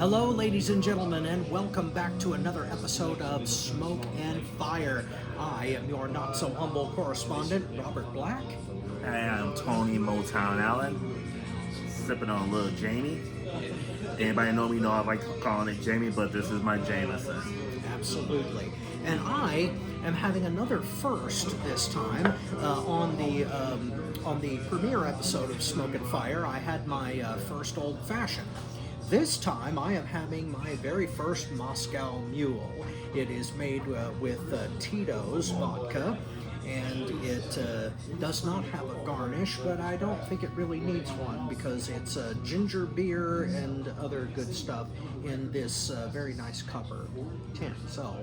Hello, ladies and gentlemen, and welcome back to another episode of Smoke and Fire. I am your not-so-humble correspondent, Robert Black. Hey, I'm Tony Motown Allen, sipping on a little Jamie. Anybody know me know I like calling it Jamie, but this is my Jameson. Absolutely. And I am having another first this time on the premiere episode of Smoke and Fire. I had my first old fashioned. This time I am having my very first Moscow Mule. It is made with Tito's vodka, and it does not have a garnish, but I don't think it really needs one because it's ginger beer and other good stuff in this very nice copper tin. So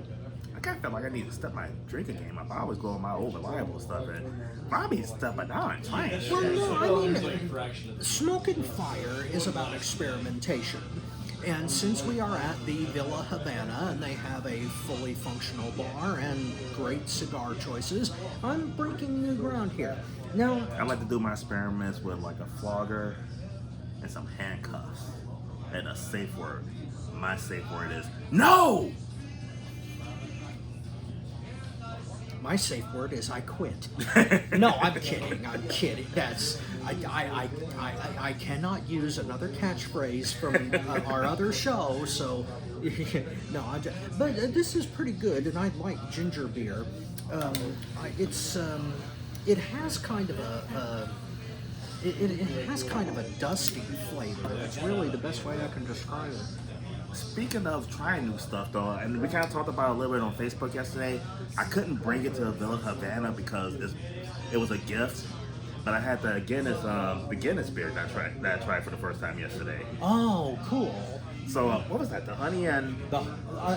I kind of feel like I need to step my drinking game up. I always go on my old reliable stuff, and Robbie's stepping down trash. well, no, I mean, Smoke and Fire is about experimentation. And since we are at the Villa Havana and they have a fully functional bar and great cigar choices, I'm breaking new ground here. Now, I like to do my experiments with like a flogger and some handcuffs and a safe word. My safe word is no! my safe word is I quit. No, I'm kidding. I'm kidding. That's I cannot use another catchphrase from our other show. So no, but this is pretty good, and I like ginger beer. It has kind of it has kind of a dusty flavor. It's really the best way I can describe it. Speaking of trying new stuff, though, and we kind of talked about it a little bit on Facebook yesterday, I couldn't bring it to Villa Havana because it was a gift. But I had the Guinness beer that I tried for the first time yesterday. Oh, cool. So what was that? The honey and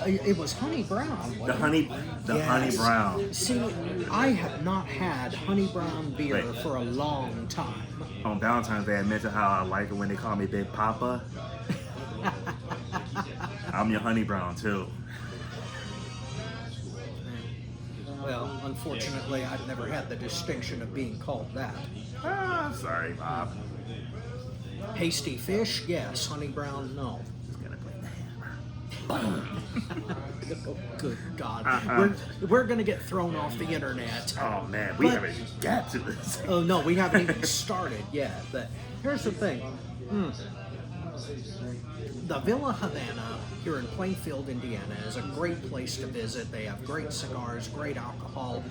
It was honey brown. the honey brown. See, I have not had honey brown beer Wait. for a long time. On Valentine's Day, I mentioned how I like it when they call me Big Papa. I'm your honey brown too. Well, unfortunately, I've never had the distinction of being called that. Ah, sorry, Bob. Hasty fish, yes. Honey brown, no. Just gonna play the hammer. Oh, good God. We're going to get thrown off the internet. Oh man, we But- haven't even got to this. Oh, no, we haven't even started yet. But here's the thing. The Villa Havana here in Plainfield, Indiana is a great place to visit. They have great cigars, great alcohol.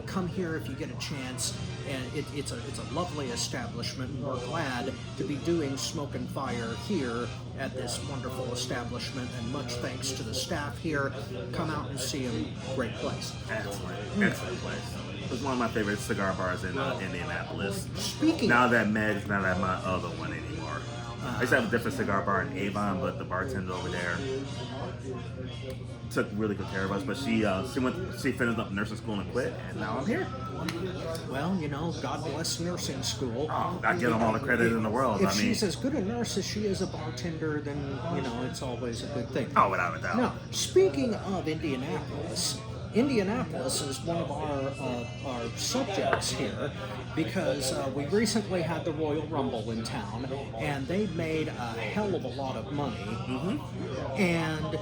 Come here if you get a chance. And it's a lovely establishment. And we're glad to be doing Smoke and Fire here at this wonderful establishment. And much thanks to the staff here. Come out and see them. Great place. Excellent place. It was one of my favorite cigar bars in Indianapolis. Speaking Now that Meg's not at my other one anymore. I used to have a different cigar bar in Avon, but the bartender over there took really good care of us. But she finished up nursing school and quit, and now I'm here. Well, God bless nursing school. Oh, I give them all the credit in the world. If she's as good a nurse as she is a bartender, then, it's always a good thing. Oh, without a doubt. Now, speaking of Indianapolis, Indianapolis is one of our subjects here because we recently had the Royal Rumble in town, and they made a hell of a lot of money. And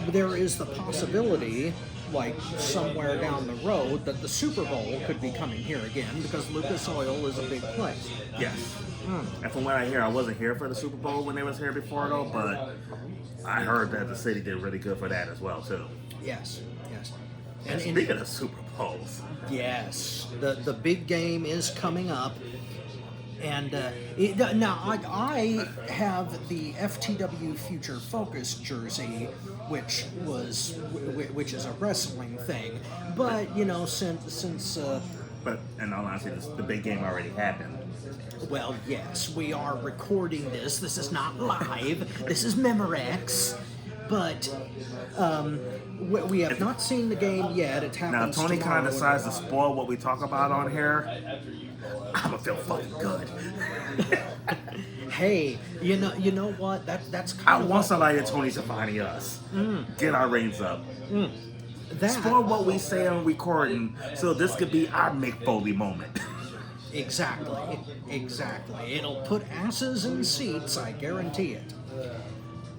there is the possibility, like somewhere down the road, that the Super Bowl could be coming here again because Lucas Oil is a big place. Yes. And from what I hear, I wasn't here for the Super Bowl when they was here before, though, but I heard that the city did really good for that as well, too. Yes. And speaking of Super Bowls, Yes, the big game is coming up, and now I have the FTW Future Focus jersey, which is a wrestling thing, but since but in all honesty, the big game already happened. well, yes, we are recording this. This is not live. This is Memorex, but we have not seen the game yet. It Now, happens if Tony tomorrow. kind of decides to spoil what we talk about on here, I'm gonna feel fucking good. Hey, you know what? That's I kind of want somebody at Tony Schiavone us. Get our ratings up. that. Spoil what we say on recording, so this could be our Mick Foley moment. Exactly. Exactly. It'll put asses in seats, I guarantee it.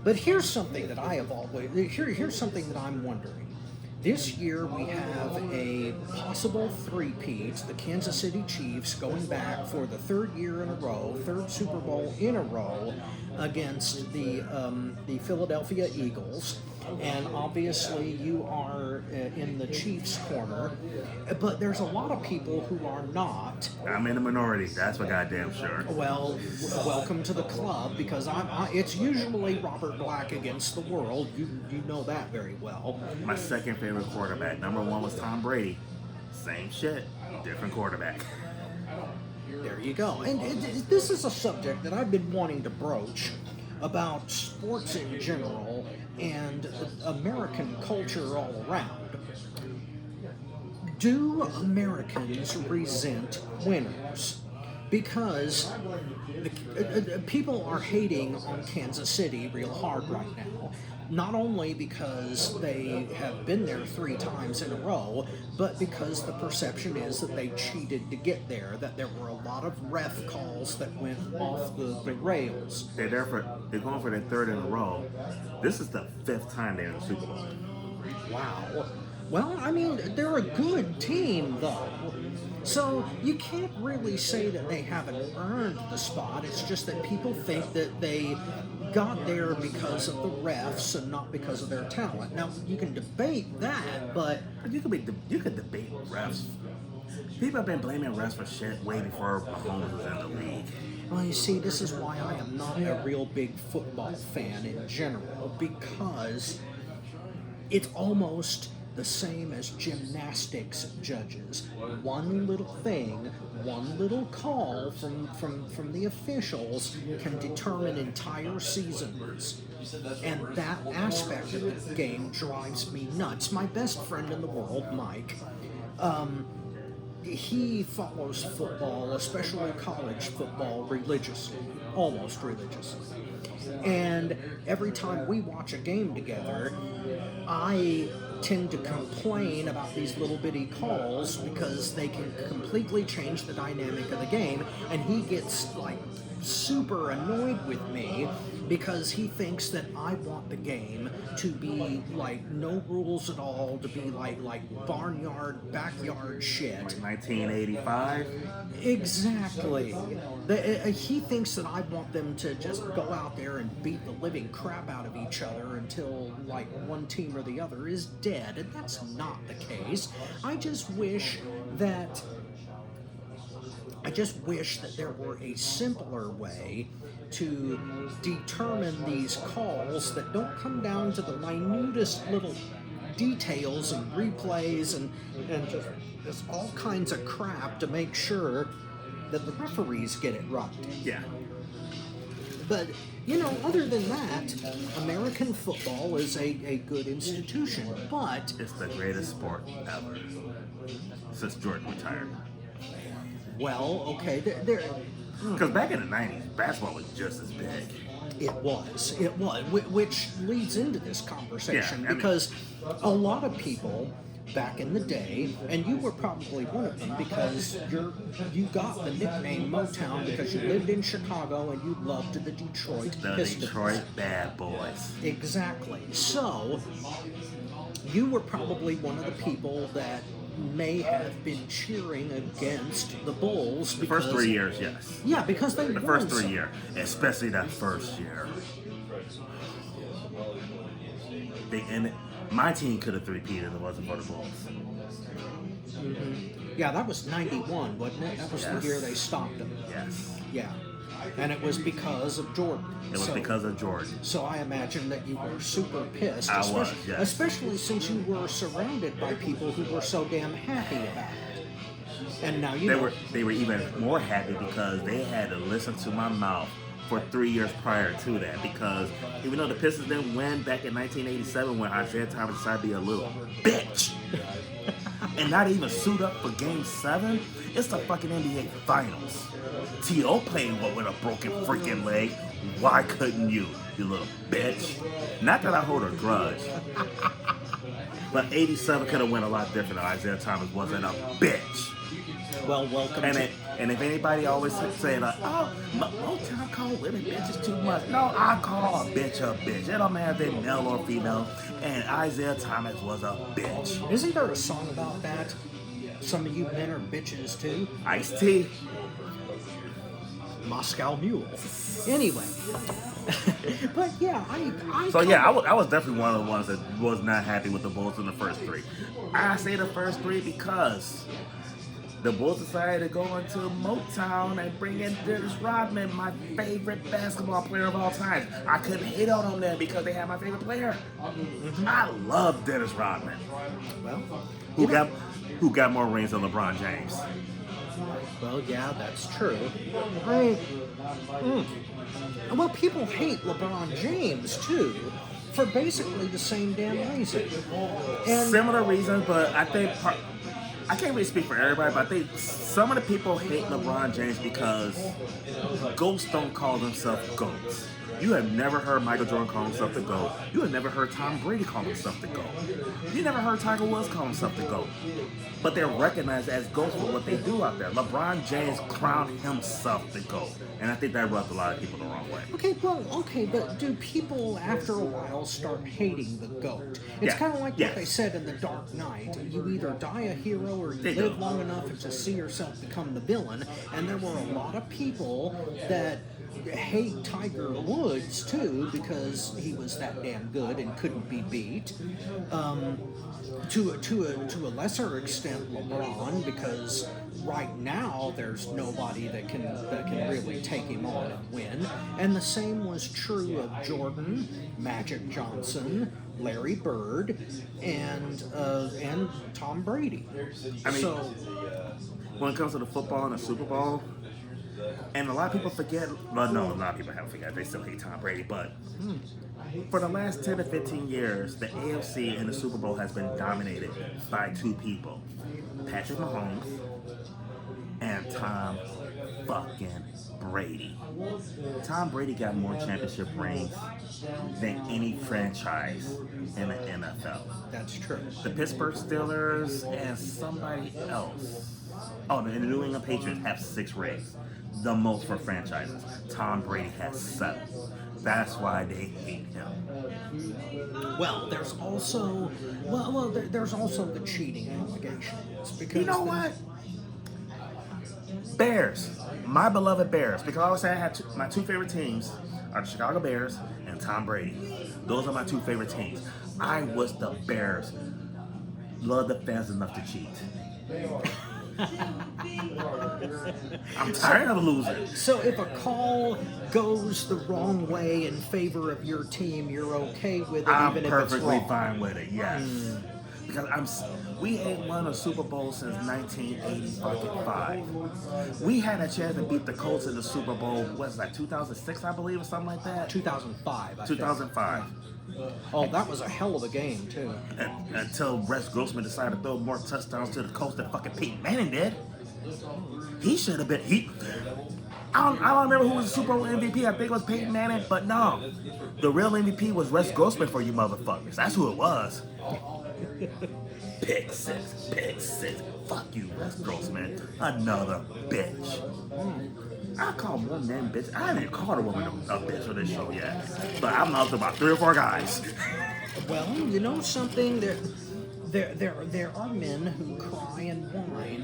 But here's something that I have always here's something that I'm wondering. This year we have a possible three-peat, the Kansas City Chiefs going back for the third year in a row, third Super Bowl in a row against the Philadelphia Eagles. And obviously you are in the Chiefs corner, but there's a lot of people who are not. I'm in the minority. That's for goddamn sure. Well, welcome to the club, because it's usually Robert Black against the world. You know that very well. My second favorite quarterback. Number one was Tom Brady. Same shit, different quarterback. There you go. And this is a subject that I've been wanting to broach about sports in general and American culture all around. Do Americans resent winners? Because people are hating on Kansas City real hard right now. Not only because they have been there 3 times in a row, but because the perception is that they cheated to get there, that there were a lot of ref calls that went off the rails. They're going for their third in a row. This is the 5th time they're in the Super Bowl. Wow. Well, I mean, they're a good team, though. So you can't really say that they haven't earned the spot. It's just that people think that they got there because of the refs and not because of their talent. Now, you can debate that, but You could debate refs. People have been blaming refs for shit way before Mahomes was in the league. well, you see, this is why I am not a real big football fan in general, because it's almost the same as gymnastics judges. One little thing, one little call from the officials can determine entire seasons. And that aspect of the game drives me nuts. My best friend in the world, Mike, he follows football, especially college football, religiously, almost religiously. And every time we watch a game together, I tend to complain about these little bitty calls because they can completely change the dynamic of the game, and he gets like super annoyed with me because he thinks that I want the game to be like no rules at all, to be like barnyard, backyard shit. Like 1985. Exactly. He thinks that I want them to just go out there and beat the living crap out of each other until like one team or the other is dead, and that's not the case. I just wish that there were a simpler way to determine these calls that don't come down to the minutest little details and replays and just all kinds of crap to make sure that the referees get it right. Yeah. But, you know, other than that, American football is a good institution, but It's the greatest sport ever since Jordan retired. well, okay, Because back in the 90s, basketball was just as big. it was, which leads into this conversation, Yeah, I mean- because a lot of people back in the day, and you were probably one of them because you got the nickname Motown because you lived in Chicago and you loved the Detroit The Pistons. Detroit Bad Boys. Exactly. So, you were probably one of the people that may have been cheering against the Bulls The because... first 3 years, yes. Yeah, because they The won first 3 so- years, especially that first year. And my team could have three-peated if it wasn't for the Bulls. Yeah, that was 91, wasn't it? That was Yes. the year they stopped them. Yes. Yeah. And it was because of Jordan. It was because of Jordan. So I imagine that you were super pissed. I was, yes. Especially since you were surrounded by people who were so damn happy about it. And now you know. They were even more happy because they had to listen to my mouth for 3 years prior to that, because even though the Pistons didn't win back in 1987 when Isaiah Thomas decided to be a little bitch and not even suit up for Game 7, it's the fucking NBA Finals. T.O. played with a broken freaking leg. Why couldn't you? you little bitch. Not that I hold a grudge. But 87 could have went a lot different if Isaiah Thomas wasn't a bitch. Well, welcome to... And if anybody always say like, oh, Motown call women bitches too much. No, I call a bitch a bitch. It don't matter if they male or female. And Isaiah Thomas was a bitch. Isn't there a song about that? Some of you men are bitches too. Ice-T. Moscow Mule. Anyway. But yeah, I was definitely one of the ones that was not happy with the Bulls in the first three. I say the first three because the Bulls decided to go into Motown and bring in Dennis Rodman, my favorite basketball player of all time. I couldn't hate on them because they had my favorite player. I love Dennis Rodman. Well, Who got more rings than LeBron James? Well, yeah, that's true. Well, people hate LeBron James too, for basically the same damn reason. And Similar reasons, but I think I can't really speak for everybody, but I think some of the people hate LeBron James because GOATs don't call themselves GOATs. You have never heard Michael Jordan call himself the GOAT. You have never heard Tom Brady call himself the GOAT. You never heard Tiger Woods call himself the GOAT. But they're recognized as GOATs for what they do out there. LeBron James crowned himself the GOAT. And I think that rubbed a lot of people the wrong way. Okay, but do people after a while start hating the GOAT? It's kind of like what they said in The Dark Knight. You either die a hero or you live long enough to see yourself become the villain. And there were a lot of people that hate Tiger Woods too because he was that damn good and couldn't be beat. To a lesser extent, LeBron, because right now there's nobody that can really take him on and win. And the same was true of Jordan, Magic Johnson, Larry Bird, and Tom Brady. I mean, when it comes to the football and the Super Bowl, and a lot of people forget, well, no, a lot of people haven't forgot, they still hate Tom Brady, but for the last 10 to 15 years, the AFC and the Super Bowl has been dominated by two people, Patrick Mahomes and Tom fucking Brady. Tom Brady got more championship rings than any franchise in the NFL. That's true. The Pittsburgh Steelers and somebody else. Oh, and the New England Patriots have 6 rings. The most for franchises. Tom Brady has 7. That's why they hate him. Well, there's also the cheating allegations because you know what? Bears, my beloved Bears, because I always say I had my 2 favorite teams are the Chicago Bears and Tom Brady. Those are my 2 favorite teams. I was the Bears. Love the fans enough to cheat. I'm tired of losing. So if a call goes the wrong way in favor of your team, you're okay with it, I'm even if it's perfectly wrong. fine with it. Yes, because we ain't won a Super Bowl since 1985. We had a chance to beat the Colts in the Super Bowl. What's that? 2006, I believe, or something like that. 2005. 2005. Oh, that was a hell of a game too. Until Rex Grossman decided to throw more touchdowns to the Colts than fucking Peyton Manning did. He should have been. I don't remember who was the Super Bowl MVP. I think it was Peyton Manning, but no. The real MVP was Rex Grossman for you motherfuckers. That's who it was. Pick six. Fuck you, Rex Grossman. Another bitch. I call more men bitch. I haven't even called a woman a bitch on this show yet. But I'm up to about 3 or 4 guys. Well, you know something? There are men who cry and whine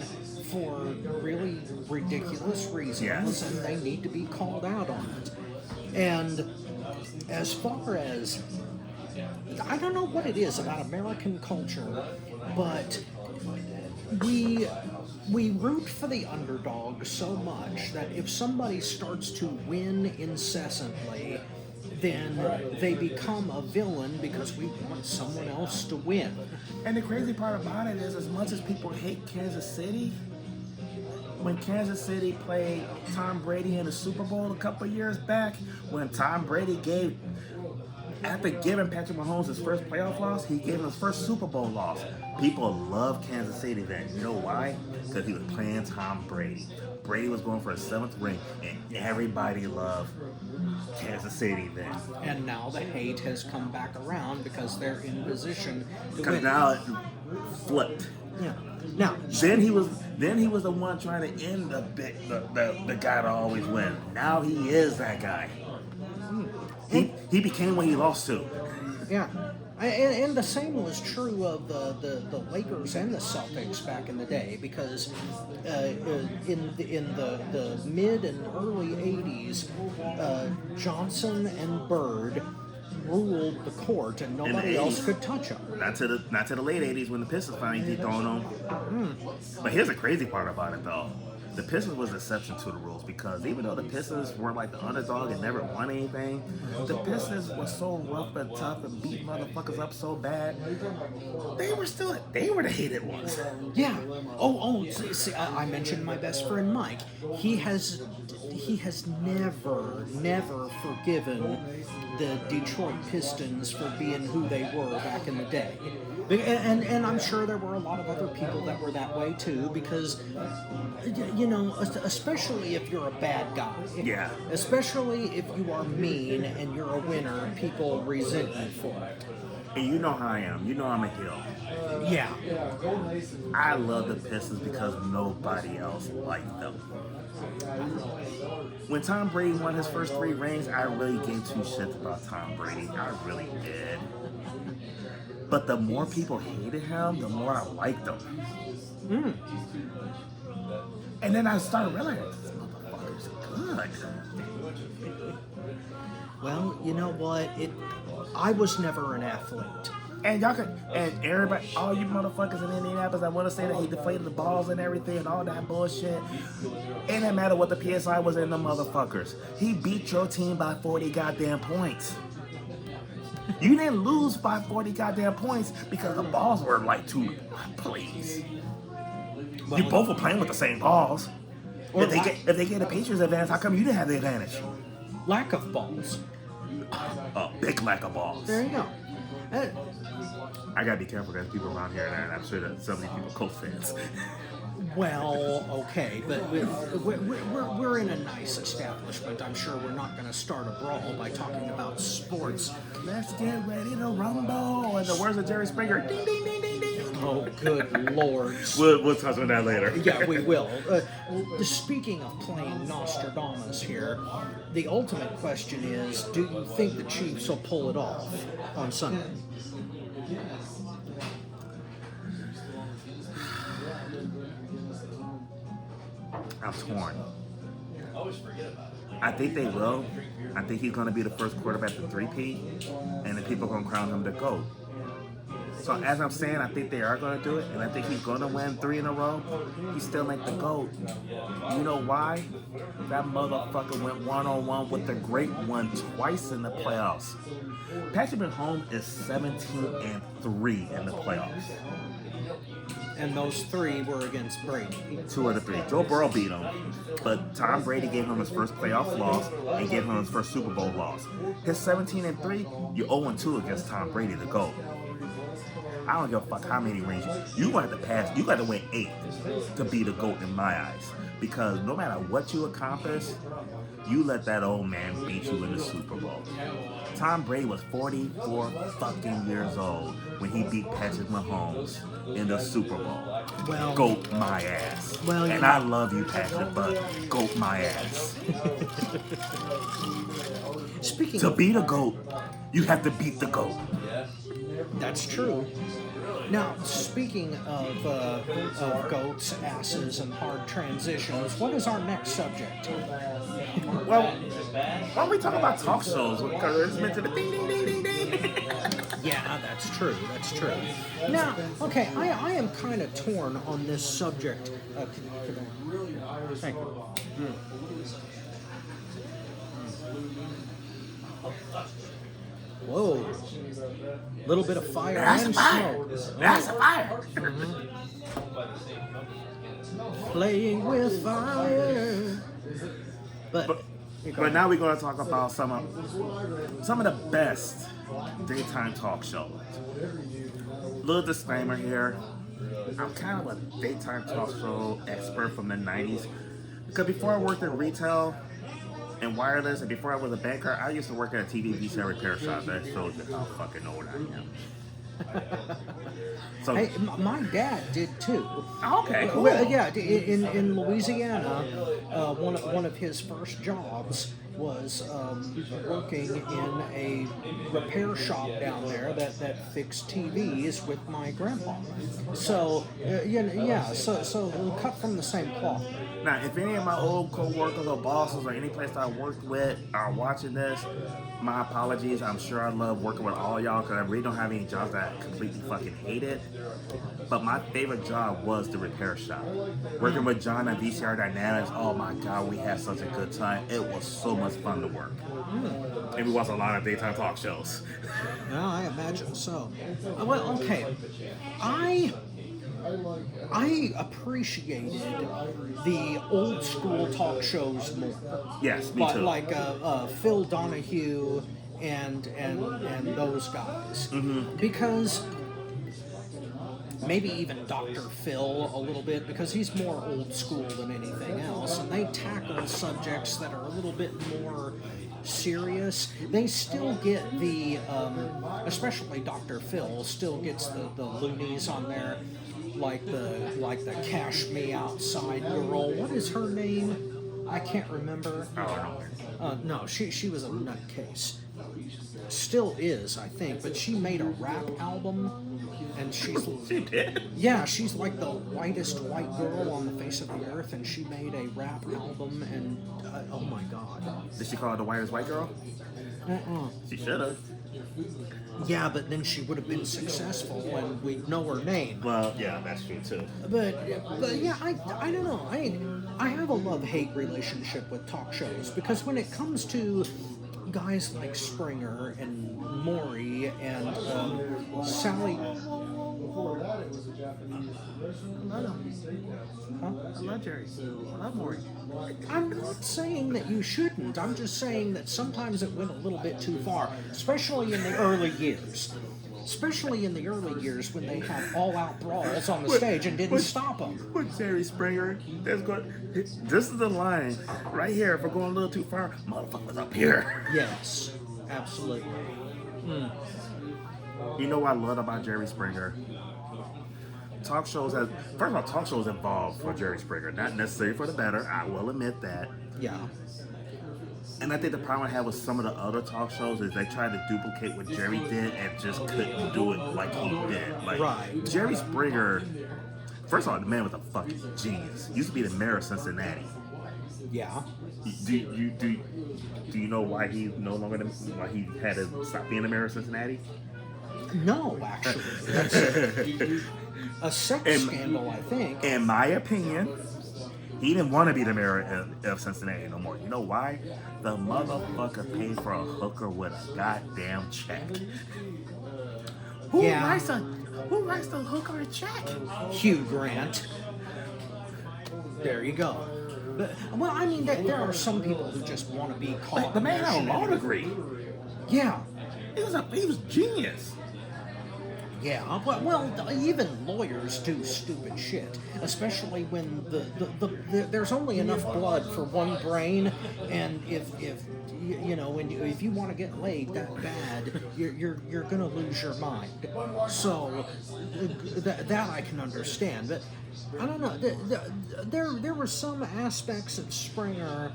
for really ridiculous reasons, Yes. and they need to be called out on it. And as far as I don't know what it is about American culture, but we root for the underdog so much that if somebody starts to win incessantly, then they become a villain because we want someone else to win. And the crazy part about it is, as much as people hate Kansas City, when Kansas City played Tom Brady in the Super Bowl a couple years back, when Tom Brady after giving Patrick Mahomes his first playoff loss, he gave him his first Super Bowl loss. People love Kansas City then. You know why? Because he was playing Tom Brady. Brady was going for a 7th ring, and everybody loved Kansas City then. And now the hate has come back around because they're in position to Because win. now it flipped. Yeah. Now, Then he was the one trying to end the guy to always win. Now he is that guy. He became what he lost to. yeah. And the same was true of the Lakers and the Celtics back in the day, because in the mid and early 80s, Johnson and Bird ruled the court, and nobody else could touch them. Not to the late 80s when the Pistons finally dethroned him. But here's the crazy part about it though. The Pistons was an exception to the rules, because even though the Pistons were like the underdog and never won anything, the Pistons were so rough and tough and beat motherfuckers up so bad. They were the hated ones. Yeah. Oh. See, I mentioned my best friend Mike. He has never forgiven the Detroit Pistons for being who they were back in the day. And I'm sure there were a lot of other people that were that way too, because, you know, especially if you're a bad guy. Yeah. Especially if you are mean and you're a winner, people resent you for it. And you know how I am. You know I'm a heel. Yeah. I love the Pistons because nobody else liked them. When Tom Brady won his first 3 rings, I really gave 2 shits about Tom Brady. I really did. But the more people hated him, the more I liked him. And then I started realizing, this motherfucker's good. Well, you know what? I was never an athlete. And everybody, all you motherfuckers in Indianapolis that want to say that he deflated the balls and everything and all that bullshit, it didn't matter what the PSI was in the motherfuckers. He beat your team by 40 goddamn points. You didn't lose by 40 goddamn points because the balls were like 2 plays. You both were playing with the same balls. If they gave the Patriots advantage, how come you didn't have the advantage? Lack of balls. A big lack of balls. There you go. I gotta be careful because people around here, and I'm sure that some of these people are Colts fans. Well, okay, but we're in a nice establishment. I'm sure we're not going to start a brawl by talking about sports. Let's get ready to rumble. And the words of Jerry Springer. Ding, ding, ding, ding, ding. Oh, good lord. We'll touch on that later. Yeah, we will. Speaking of playing Nostradamus here, the ultimate question is, do you think the Chiefs will pull it off on Sunday? I'm torn. I think they will. I think he's going to be the first quarterback to 3-peat, and then people are going to crown him the GOAT. So as I'm saying, I think they are going to do it, and I think he's going to win 3 in a row. He's still ain't the GOAT. You know why? That motherfucker went one-on-one with the great one twice in the playoffs. Patrick Mahomes is 17-3 in the playoffs. And those 3 were against Brady. 2 of the 3. Joe Burrow beat him, but Tom Brady gave him his first playoff loss and gave him his first Super Bowl loss. His 17-3, you're 0-2 against Tom Brady, the GOAT. I don't give a fuck how many rings. You got to pass. You got to win 8 to be the GOAT in my eyes. Because no matter what you accomplish, you let that old man beat you in the Super Bowl. Tom Brady was 44 fucking years old when he beat Patrick Mahomes in the Super Bowl. Well, GOAT my ass. Well, and I love you, Patrick, but GOAT my ass. Speaking To of, be the GOAT, you have to beat the GOAT. that's true. Now, speaking of goats, asses, and hard transitions, what is our next subject? Well, why don't we talk about talk shows? Because it's meant to the ding, ding, ding, ding, ding. Yeah, that's true. That's true. Now, okay, I am kind of torn on this subject. Thank you. Whoa. Little bit of fire That's a and fire. smoke. That's a fire. Playing with fire. But now we're going to talk about some of the best daytime talk shows. Little disclaimer here. I'm kind of a daytime talk show expert from the 90s. Because before I worked in retail and wireless, and before I was a banker, I used to work at a TV VCR repair shop. That shows you how fucking old I am. So, Hey, my dad did too. okay, cool. Well, yeah, in Louisiana, one of his first jobs was working in a repair shop down there that fixed TVs with my grandpa. So so cut from the same cloth. Now, if any of my old co-workers or bosses or any place that I worked with are watching this, my apologies. I'm sure I love working with all y'all because I really don't have any jobs that I completely fucking hate it. But my favorite job was the repair shop. Working with John at VCR Dynamics, oh my God, we had such a good time. It was so much fun to work. And we watched a lot of daytime talk shows. Well, I imagine so. Well, okay. I appreciated the old school talk shows more. Yes, me too. Like Phil Donahue and those guys, because maybe even Dr. Phil a little bit, because he's more old school than anything else, and they tackle subjects that are a little bit more serious. They still get the, especially Dr. Phil, still gets the loonies on there, like the Cash Me Outside girl. What is her name? I can't remember. No, she was a nutcase. Still is, I think, but she made a rap album, and She did? yeah, she's like the whitest white girl on the face of the earth, and she made a rap album, and oh my God. Did she call it the whitest white girl? She should have. Yeah, but then she would have been successful, and we'd know her name. Well, yeah, that's true too. But yeah, I don't know. I have a love-hate relationship with talk shows, because when it comes to guys like Springer and Maury and Sally. Before that, it was a Japanese restaurant. I love Jerry. I love Maury. I'm not saying that you shouldn't. I'm just saying that sometimes it went a little bit too far, especially in the early years. Especially in the early years when they had all-out brawls on the stage and didn't stop them. With Jerry Springer, this is the line right here. If we're going a little too far, motherfuckers up here. Yes, absolutely. You know what I love about Jerry Springer? Talk shows first of all, talk shows evolved for Jerry Springer. Not necessarily for the better, I will admit that. Yeah. And I think the problem I have with some of the other talk shows is they tried to duplicate what Jerry did and just couldn't do it like he did. Like, Right. Jerry Springer, first of all, the man was a fucking genius. Used to be the mayor of Cincinnati. Yeah. Do you know why he no longer why he had to stop being the mayor of Cincinnati? No, actually. That's a sex scandal, I think. In my opinion, he didn't want to be the mayor of Cincinnati no more. You know why? The motherfucker paid for a hooker with a goddamn check. Who writes the hooker a check? Hugh Grant. There you go. But, well, I mean, there are some people who just want to be caught. The man in had a their law degree. Yeah. He was genius. Yeah, well, even lawyers do stupid shit, especially when there's only enough blood for one brain, and if if you want to get laid that bad, you're gonna lose your mind. So that I can understand, but I don't know. There were some aspects of Springer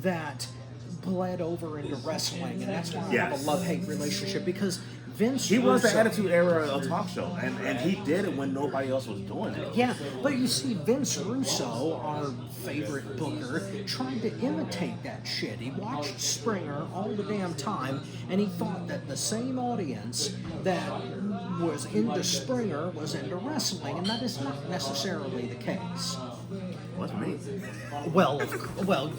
that bled over into wrestling, and that's why I have a love-hate relationship, because Vince He was the Russo- Attitude Era of talk show, and he did it when nobody else was doing it. Yeah, but you see, Vince Russo, our favorite booker, tried to imitate that shit. He watched Springer all the damn time, and he thought that the same audience that was into Springer was into wrestling, and that is not necessarily the case. Wasn't me. Well,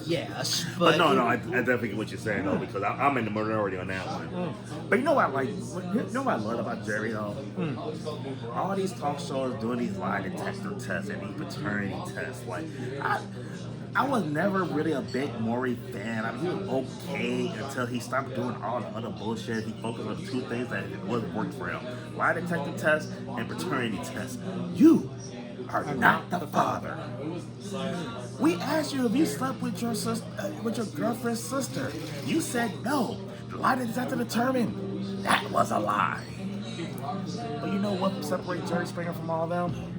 yes, But but no, I definitely get what you're saying though, because I'm in the minority on that one. But you know what I love about Jerry though? All these talk shows doing these lie detector tests and these paternity tests. Like, I was never really a big Maury fan. I mean, he was okay until he stopped doing all the other bullshit. He focused on two things that wasn't working for him: lie detector test and paternity test. You are not the father. We asked you if you slept with your sister, with your girlfriend's sister. You said no. The lie detector determined that was a lie. But you know what separates Jerry Springer from all of them?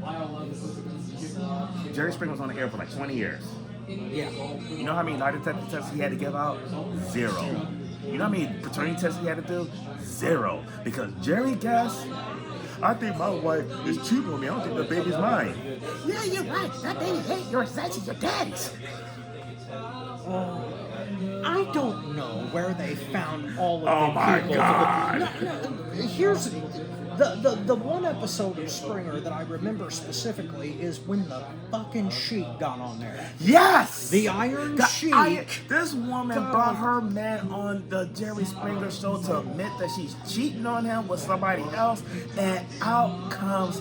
Jerry Springer was on the air for like 20 years. Yeah. You know how many lie detector tests he had to give out? 0. You know how many paternity tests he had to do? 0. Because Jerry guessed, I think my wife is cheating on me. I don't think the baby's mine. Yeah, you're right. That baby ain't yours. That's your daddy's. I don't know where they found all of Oh the my people. God. No, here's the one episode of Springer that I remember specifically is when the fucking Sheik got on there. Yes! The Iron Sheik. This woman God. brought her man on the Jerry Springer show to admit that she's cheating on him with somebody else, and out comes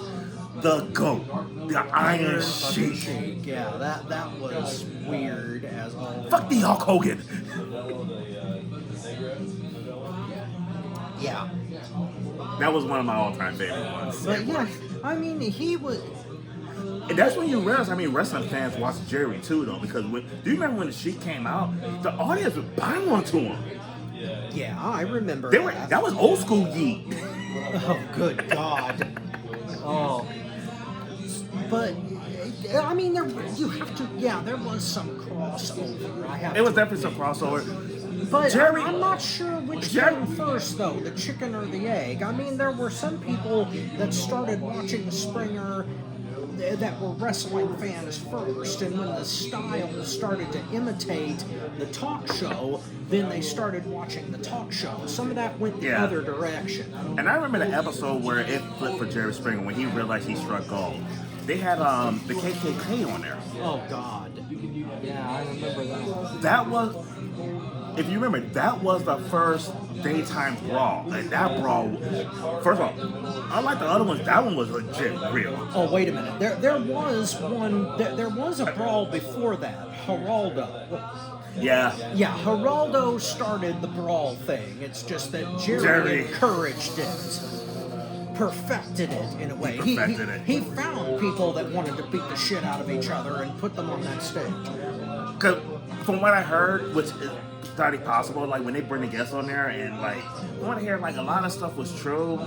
the GOAT, the Iron fucking Sheik. Yeah, that was weird as all. Fuck the Hulk Hogan. Yeah. That was one of my all-time favorite ones. But yeah, I mean, he was. And that's when you realize how many wrestling fans watch Jerry too, though. Because do you remember when the Sheik came out? The audience was buying one to him. Yeah, I remember. That was old school Yeet. Oh, good God. Oh. But, I mean, there was some crossover. It was definitely some crossover. But Jerry- I'm not sure which Jerry- came first, though, the chicken or the egg. I mean, there were some people that started watching Springer that were wrestling fans first, and when the style started to imitate the talk show, then they started watching the talk show. Some of that went the Yeah. other direction. And I remember the episode where it flipped for Jerry Springer when he realized he struck gold. They had the KKK on there. Oh, God. Yeah, I remember that. That was, if you remember, that was the first daytime brawl. Like that brawl, first of all, unlike the other ones, that one was legit real. Oh, wait a minute. There was one. There was a brawl before that. Geraldo. Yeah. Yeah, Geraldo started the brawl thing. It's just that Jerry encouraged it, perfected it in a way. He perfected it. He found people that wanted to beat the shit out of each other and put them on that stage. Because from what I heard, which is entirely possible, like when they bring the guests on there and like, I want to hear like a lot of stuff was true,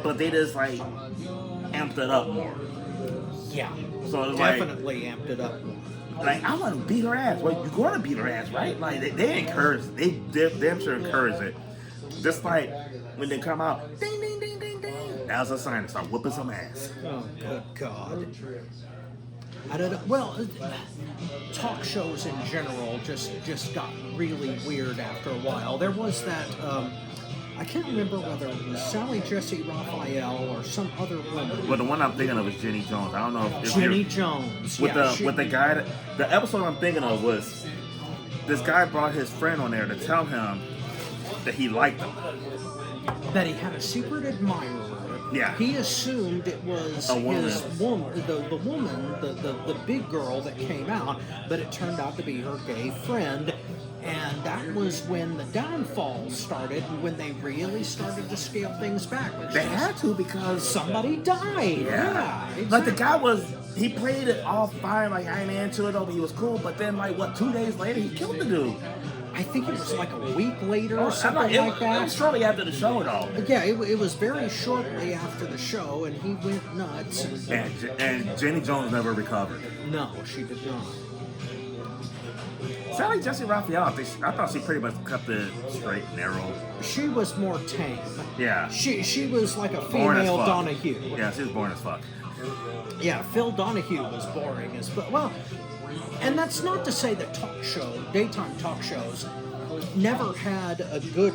but they just like amped it up more. Yeah, So it's definitely amped it up. like I want to beat her ass. Well, you're going to beat her ass, right? Like they encourage, they damn sure encourage it. Just like when they come out, ding ding ding ding ding. That was a sign to start whooping some ass. Oh, good God. I don't know. Well, talk shows in general just got really weird after a while. There was that, I can't remember whether it was Sally Jesse Raphael or some other woman. But the one I'm thinking of is Jenny Jones. I don't know if Jenny you're- Jones. with Yeah, the guy the episode I'm thinking of was this guy brought his friend on there to tell him that he liked him. that he had a secret admirer. Yeah. He assumed it was A woman. his woman, the woman, the big girl that came out, but it turned out to be her gay friend. And that was when the downfall started, when they really started to scale things back. They had to because Somebody died. Yeah. like the guy exactly. he played it all fine, like I ain't into it, he was cool, but then like 2 days later he killed the dude. I think it was like a week later or something it like that. was shortly after the show though. Yeah, it was very shortly after the show, and he went nuts. And Jenny Jones never recovered. No, she did not. Sally Jesse Raphael, I thought she pretty much kept it straight, narrow. She was more tame. Yeah. She was like a Boring as female fuck. Donahue. Yeah, she was boring as fuck. Yeah, Phil Donahue was boring as well. And that's not to say that daytime talk shows, never had a good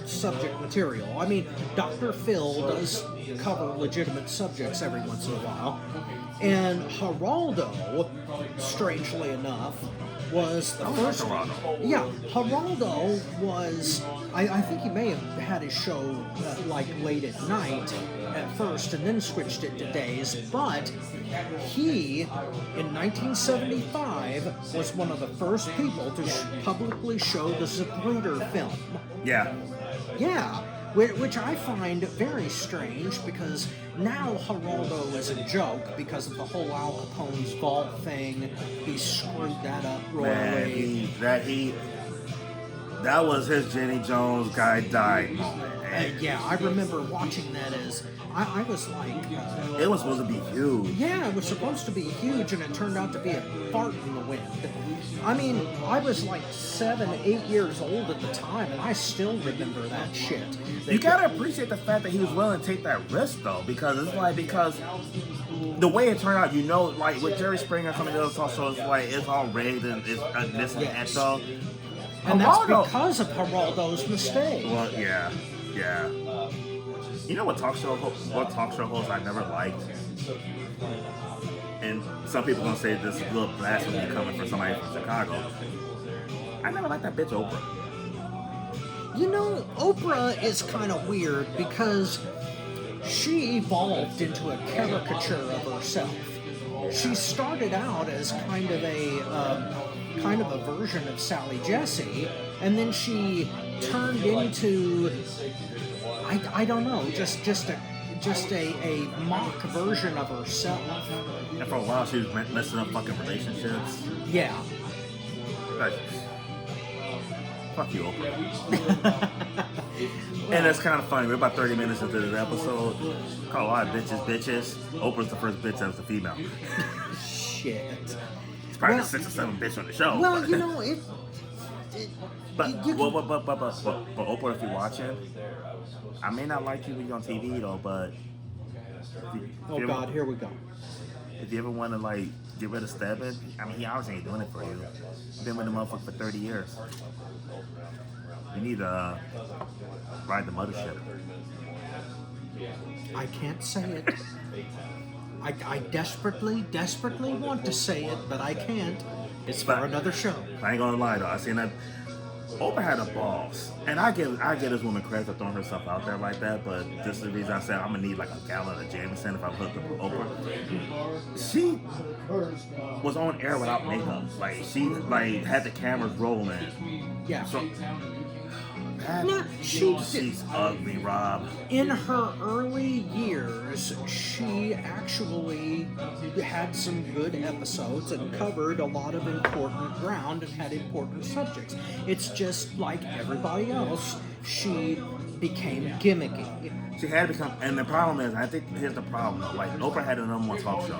subject material. I mean, Dr. Phil does cover legitimate subjects every once in a while. And Geraldo, strangely enough, was the first. Geraldo. Yeah, Geraldo was. I think he may have had his show like late at night at first, and then switched it to days. But he, in 1975, was one of the first people to publicly show the Zapruder film. Yeah. Yeah, which I find very strange because now Geraldo is a joke because of the whole Al Capone's vault thing. He screwed that up royally. Man, that was his Jenny Jones guy died moment. Yeah, I remember watching that as I was like, it was supposed to be huge. yeah, it was supposed to be huge, and it turned out to be a fart in the wind. I mean, I was like 7, 8 years old at the time, and I still remember that shit. You gotta appreciate the fact that he was willing to take that risk, though, because it's like, because the way it turned out, you know, like with Jerry Springer coming to the talk show, it's like it's all rigged and it's this and that, though. And that's Geraldo- because of Geraldo's mistake. Well, yeah. You know what talk show host I never liked? And some people gonna say this is a little blasphemy coming from somebody from Chicago. I never liked that bitch Oprah. You know, Oprah is kind of weird because she evolved into a caricature of herself. She started out as kind of a version of Sally Jesse, and then she turned into I don't know, just a mock version of herself. And for a while, she was messing up fucking relationships. Yeah. Like, fuck you, Oprah. And it's kind of funny. We're about 30 minutes into this episode. Call a lot of bitches. Oprah's the first bitch that was a female. Shit. It's probably Well- the 6 or 7 bitch on the show. Well, but, you know, but you- Oprah, if you're watching, I may not like you when you're on TV though, but oh God, here we go. if you ever want to like get rid of Stebbin, I mean, he obviously ain't doing it for you. You've been with the motherfucker for 30 years. You need to ride the mothership. I can't say it. I desperately want to say it, but I can't. It's for another show. I ain't gonna lie though, I seen that Oprah had a balls, and I give this woman credit for throwing herself out there like that. But this is the reason I said I'm gonna need like a gallon of Jameson if I'm hooked up with Oprah. She was on air without makeup, like she like had the cameras rolling. Yeah. So Now, she's ugly, Rob. in her early years, she actually had some good episodes and covered a lot of important ground and had important subjects. It's just like everybody else, she became gimmicky. She had to become, and the problem is, I think here's the problem though. Like Oprah had the #1 talk show.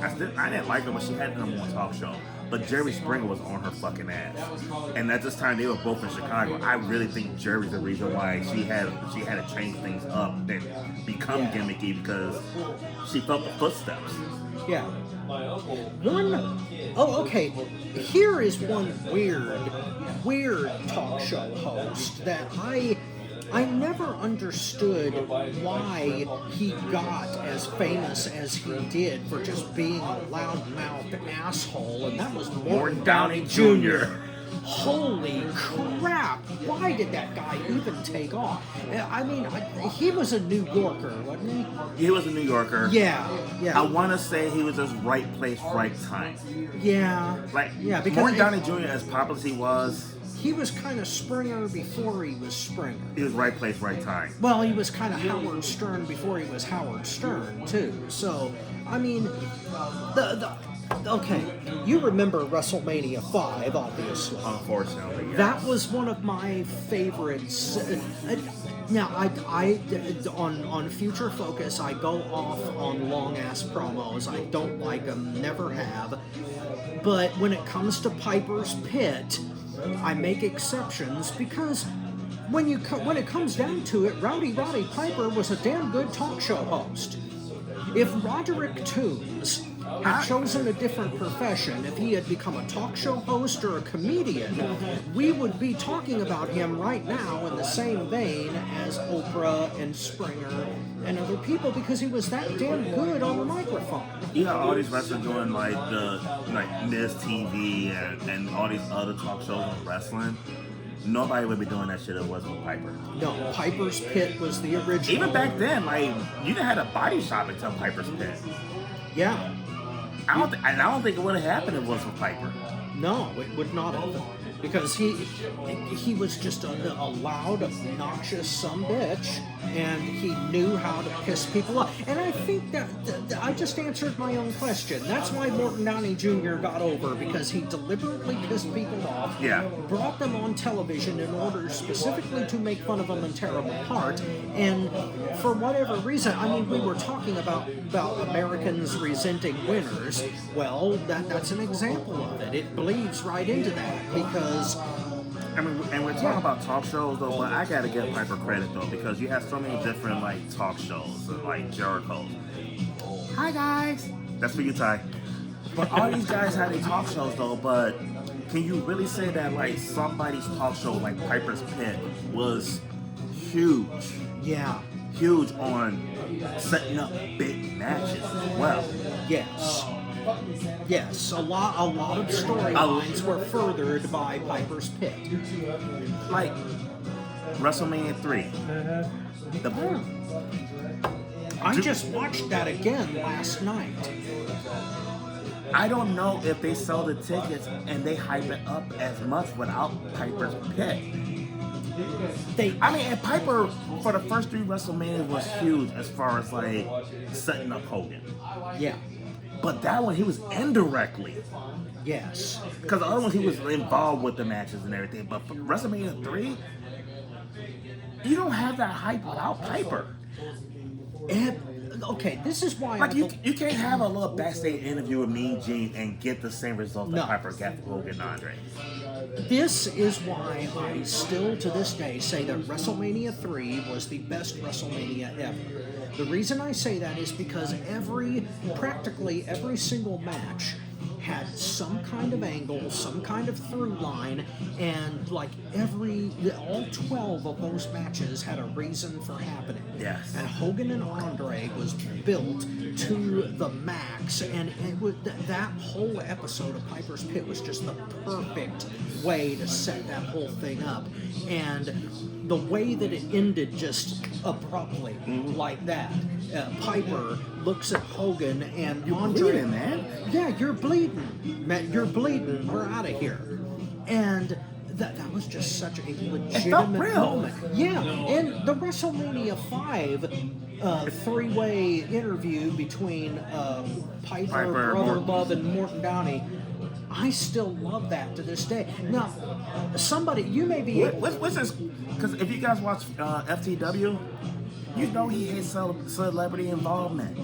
I didn't like her, but she had the #1 talk show. But Jerry Springer was on her fucking ass, and at this time they were both in Chicago. I really think Jerry's the reason why she had to change things up and become gimmicky because she felt the footsteps. Yeah. Okay. Here is one weird talk show host that I never understood why he got as famous as he did for just being a loudmouthed asshole, and that was Morton Downey Jr. Holy crap! Why did that guy even take off? I mean, he was a New Yorker, wasn't he? He was a New Yorker. Yeah. I want to say he was just right place, right time. Yeah. Like, Yeah, because Morton Downey Jr., as popular as he was kind of Springer before he was Springer. he was right place, right time. Well, he was kind of Howard Stern before he was Howard Stern, too. So, I mean, okay, you remember WrestleMania 5, obviously. Unfortunately, yes. That was one of my favorites. Now, I on Future Focus, I go off on long-ass promos. I don't like them, never have. But when it comes to Piper's Pit, I make exceptions because when it comes down to it, Rowdy Roddy Piper was a damn good talk show host. If Roderick Toombs had chosen a different profession, if he had become a talk show host or a comedian, we would be talking about him right now in the same vein as Oprah and Springer and other people because he was that damn good on the microphone. You got all these wrestlers doing like Miz TV and all these other talk shows on wrestling. Nobody would be doing that shit if it wasn't with Piper. No, Piper's Pit was the original. Even back then, like you didn't have a body shop until Piper's Pit. Yeah. I don't think it would have happened if it wasn't with Piper. No, it would not have. because he was just a loud, obnoxious sumbitch, and he knew how to piss people off. And I think that I just answered my own question. That's why Morton Downey Jr. got over, because he deliberately pissed people off. Yeah. Brought them on television in order specifically to make fun of them and tear them apart. And for whatever reason, I mean, we were talking about Americans resenting winners. Well, that's an example of it. It bleeds right into that, because I mean, and we're talking about talk shows though, but I gotta give Piper credit though, because you have so many different like talk shows, like Jericho. Hi guys. That's for you, Ty. But all these guys have their talk shows though, but can you really say that like somebody's talk show like Piper's Pit was huge? yeah, Huge on setting up big matches as well. yes, a lot of storylines were furthered by Piper's Pit. Like WrestleMania 3. I just watched that again last night. I don't know if they sell the tickets and they hype it up as much without Piper's Pit. I mean, and Piper for the first 3 WrestleManias was huge as far as like setting up Hogan. Yeah, But that one he was indirectly, yes. because the other ones he was involved with the matches and everything. But for WrestleMania 3, you don't have that hype without Piper. And, okay, this is why Like you can't have a little backstage interview with Mean Gene and get the same result that No. Piper got for Hogan and Andre. This is why I still to this day say that WrestleMania 3 was the best WrestleMania ever. The reason I say that is because practically every single match had some kind of angle, some kind of through line, and like all 12 of those matches had a reason for happening. Yes. And Hogan and Andre was built to the max, and it was, that whole episode of Piper's Pit was just the perfect way to set that whole thing up. And the way that it ended just abruptly like that. Piper looks at Hogan and Andre. bleeding, man. Yeah, you're bleeding. Man, you're bleeding. We're out of here. And that was just such a legitimate real. moment. Yeah, and the WrestleMania 5 three-way interview between Piper, Brother Morton. Love, and Morton Downey, I still love that to this day. Now, somebody, you may be... What's this? Because if you guys watch FTW, you know he hates celebrity involvement.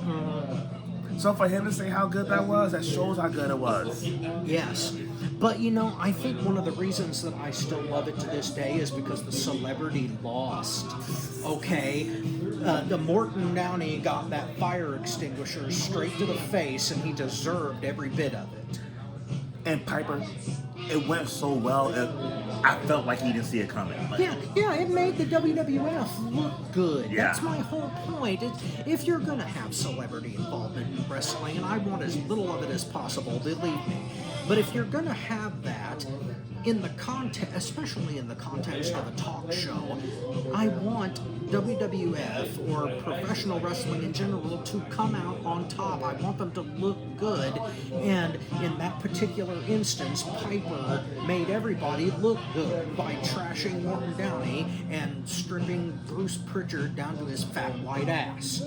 So for him to say how good that was, that shows how good it was. Yes. But you know, I think one of the reasons that I still love it to this day is because the celebrity lost. Okay? The Morton Downey got that fire extinguisher straight to the face, and he deserved every bit of it. And Piper, it went so well, I felt like he didn't see it coming. Like, Yeah, it made the WWF look good. Yeah. That's my whole point. If you're going to have celebrity involvement in wrestling, and I want as little of it as possible, believe me, but if you're going to have that in the context, especially in the context of a talk show, I want WWF or professional wrestling in general to come out on top. I want them to look good, and in that particular instance, Piper made everybody look good by trashing Morton Downey and stripping Bruce Pritchard down to his fat white ass.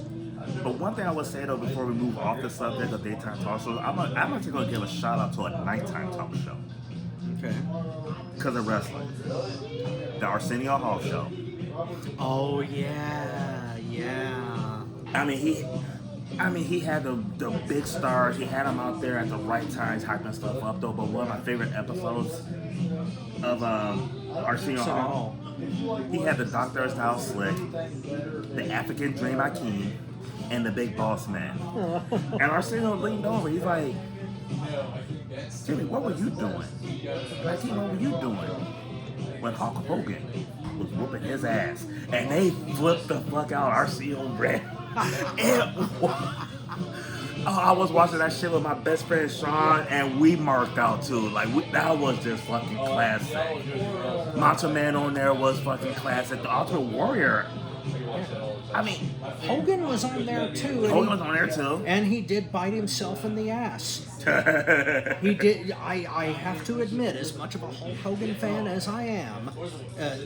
But one thing I would say though, before we move off the subject of daytime talk shows, I'm actually going to give a shout out to a nighttime talk show. Okay. Because of wrestling. The Arsenio Hall show. Oh yeah. I mean, he had the big stars. He had them out there at the right times, hyping stuff up though. But one of my favorite episodes of Arsenio Hall, he had the Dr. Style Slick, the African Dream Akeem, and the Big Boss Man. And Arsenio leaned over. He's like, Jimmy, what were you doing? Akeem, what were you doing when Hulk Hogan was whooping his ass? And they flipped the fuck out. Arsenio ran. I was watching that shit with my best friend Sean, and we marked out too. Like that was just fucking classic. Macho Man on there was fucking classic. The Ultimate Warrior. I mean, Hogan was on there too. Hogan was on there too. And he did bite himself in the ass. He did. I have to admit, as much of a Hulk Hogan fan as I am,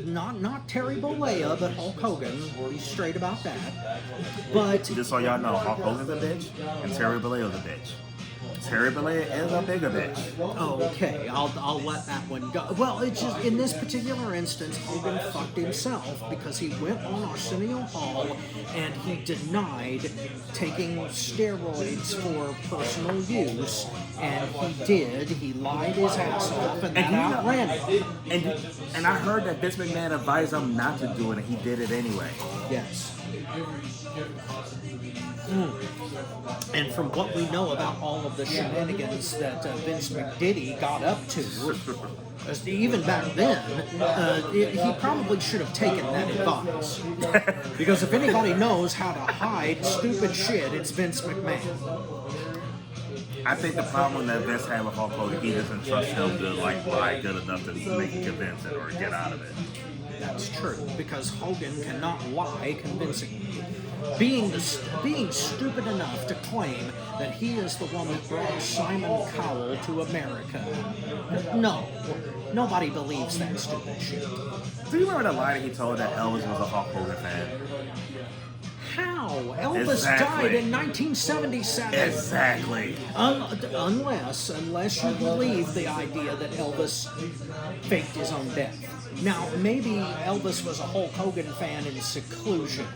not Terry Bollea, but Hulk Hogan. Be straight about that. But Just so y'all know, Hulk Hogan's a bitch and Terry Bollea's a bitch. Terry Bollea is a bigger bitch. okay, I'll let that one go. Well, it's just in this particular instance, Hogan fucked himself because he went on Arsenio Hall and he denied taking steroids for personal use, and he did. He lied his ass off, and that outran him. And I heard that Vince McMahon advised him not to do it, and he did it anyway. Yes. And from what we know about all of the shenanigans that Vince McDiddy got up to, even back then, he probably should have taken that advice. Because if anybody knows how to hide stupid shit, it's Vince McMahon. I think the problem that Vince had with Hulk Hogan, he doesn't trust him to lie good enough to make it convince it or get out of it. That's true, because Hogan cannot lie convincingly. Being stupid enough to claim that he is the one that brought Simon Cowell to America. No, nobody believes that stupid shit. Do you remember the lie that he told that Elvis was a Hulk Hogan fan? How? Elvis died in 1977. Exactly. Unless you believe the idea that Elvis faked his own death. Now, maybe Elvis was a Hulk Hogan fan in seclusion,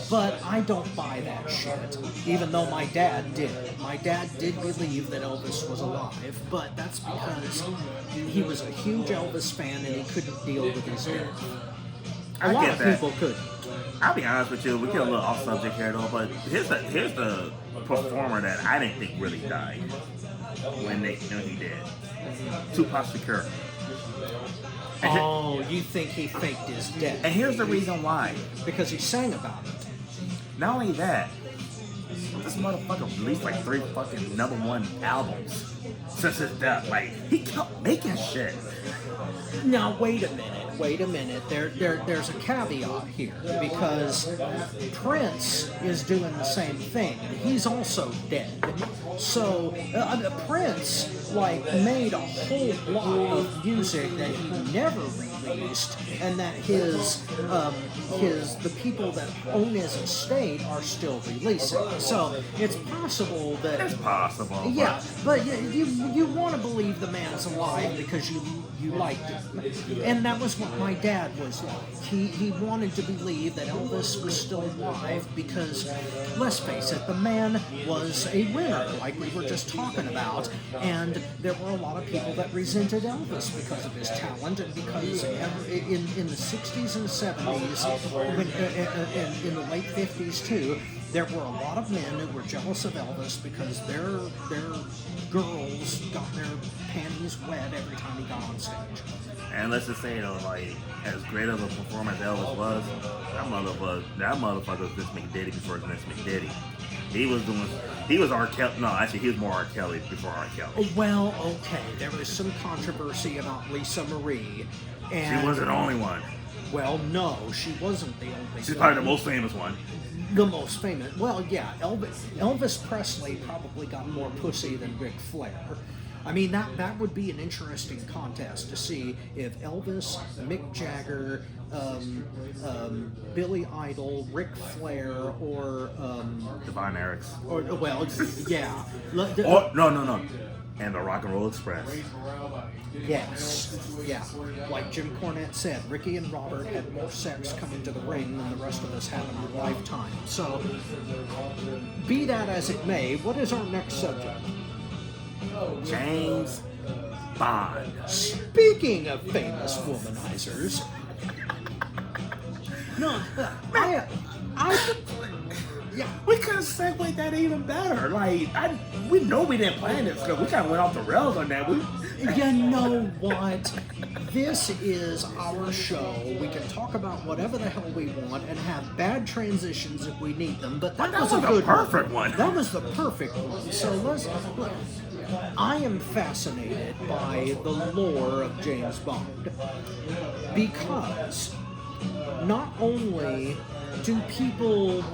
but I don't buy that shit, even though my dad did. My dad did believe that Elvis was alive, but that's because he was a huge Elvis fan and he couldn't deal with his death. A lot of people couldn't. I'll be honest with you, we get a little off subject here though, but here's the performer that I didn't think really died when he did. Tupac Shakur. Oh, you think he faked his death? And here's the reason why. Because he sang about it. Not only that, this motherfucker released like 3 fucking #1 albums since his death. Like, he kept making shit. Now, wait a minute. There's a caveat here, because Prince is doing the same thing, and he's also dead. So Prince made a whole lot of music that he never released, and that the people that own his estate are still releasing. So it's possible that It's possible. yeah, but you want to believe the man's alive because you liked him. And that was what my dad was like. He wanted to believe that Elvis was still alive because, let's face it, the man was a winner, like we were just talking about, and there were a lot of people that resented Elvis because of his talent, and because in the 60s and 70s, and in the late 50s too, there were a lot of men who were jealous of Elvis because their girls got their panties wet every time he got on stage. And let's just say though, like, as great of a performer as Elvis was, that motherfucker was Vince McDiddy before Vince McDiddy. He was R. Kelly. No, actually, he was more R. Kelly before R. Kelly. Well, okay, there was some controversy about Lisa Marie, and She wasn't the only one. well, no, she wasn't the only. She's probably the most famous one. The most famous. Well, yeah, Elvis Presley probably got more pussy than Ric Flair. I mean, that would be an interesting contest to see if Elvis, Mick Jagger, Billy Idol, Ric Flair, or Divine Erics. or well, yeah, Oh, no. And the Rock and Roll Express. yes, yeah. Like Jim Cornette said, Ricky and Robert had more sex come into the ring than the rest of us had in our lifetime. So, be that as it may, what is our next subject? James Bond. Speaking of famous womanizers, no, yeah. We could have segued that even better. Like, we know we didn't plan this because we kind of went off the rails on that. You know what? This is our show. We can talk about whatever the hell we want and have bad transitions if we need them. But that was a good perfect one. That was the perfect one. So look. I am fascinated by the lore of James Bond because not only do people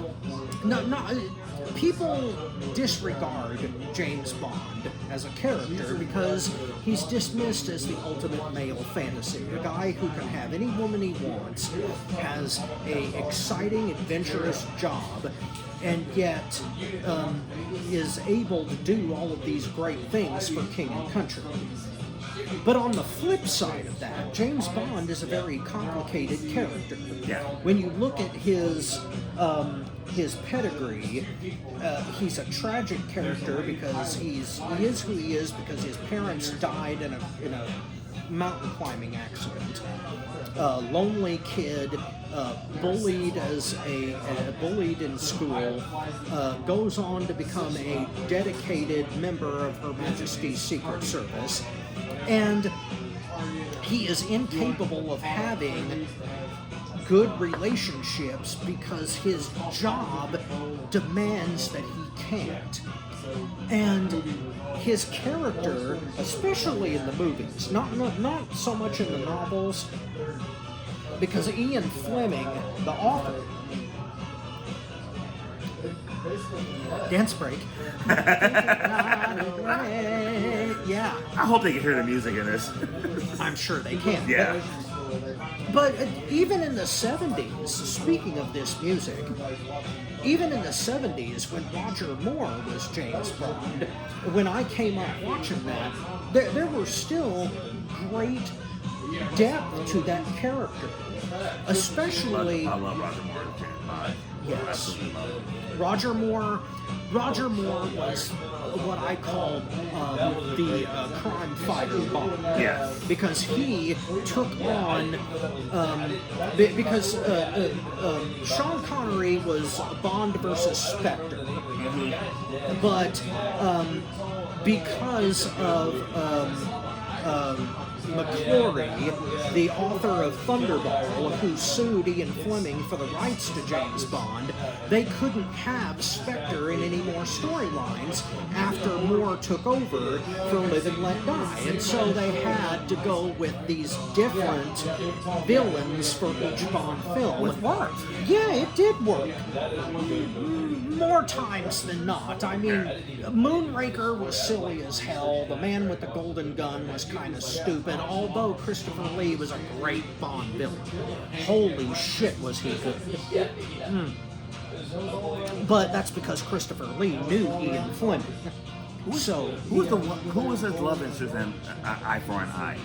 people disregard James Bond as a character because he's dismissed as the ultimate male fantasy. A guy who can have any woman he wants, has a exciting, adventurous job, and yet is able to do all of these great things for king and country. But on the flip side of that, James Bond is a very complicated character. Yeah. When you look at his pedigree, he's a tragic character because he is who he is because his parents died in a mountain climbing accident. Lonely kid, bullied bullied in school, goes on to become a dedicated member of Her Majesty's Secret Service, and he is incapable of having good relationships because his job demands that he can't. And his character, especially in the movies, not so much in the novels, because Ian Fleming, the author, dance break. Yeah. I hope they can hear the music in this. I'm sure they can. Yeah. But even in the 70s, speaking of this music, even in the 70s when Roger Moore was James Bond, when I came up watching that, there were still great depth to that character. Especially... I love Roger Moore as James Bond. Yes. Absolutely love him. Roger Moore was what I call the crime fighter Bond. Yeah. Because he took on, because Sean Connery was Bond versus Spectre, but because of McClory, the author of Thunderball, who sued Ian Fleming for the rights to James Bond, they couldn't have Spectre in any more storylines after Moore took over for Live and Let Die. And so they had to go with these different villains for each Bond film. It worked. Yeah, it did work. More times than not. I mean, Moonraker was silly as hell. The Man with the Golden Gun was kind of stupid, although Christopher Lee was a great Bond villain. Holy shit, was he good. But that's because Christopher Lee knew Ian Fleming. Who was his love interest in Eye for an Eye?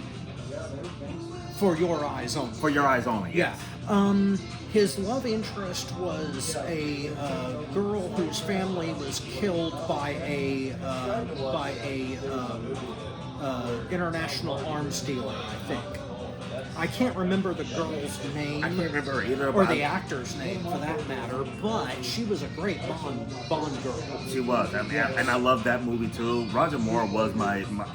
For Your Eyes Only. For Your Eyes Only. Yeah. His love interest was a girl whose family was killed by a international arms dealer, I think. I can't remember the girl's name. I can't remember either. Or the actor's name, for that matter. But she was a great Bond girl. She was. I mean, and I love that movie too. Roger Moore was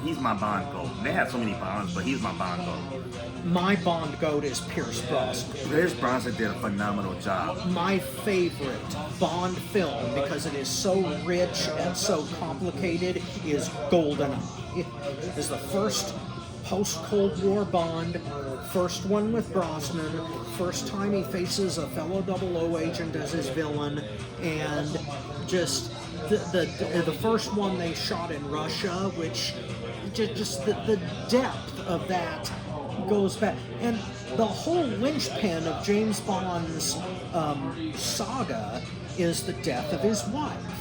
he's my Bond goat. They have so many Bonds, but he's my Bond goat. My Bond goat is Pierce Brosnan. Pierce Brosnan did a phenomenal job. My favorite Bond film, because it is so rich and so complicated, is GoldenEye. It is the first post-Cold War Bond, first one with Brosnan, first time he faces a fellow 00 agent as his villain, and just the first one they shot in Russia, which just the depth of that goes back. And the whole linchpin of James Bond's saga is the death of his wife.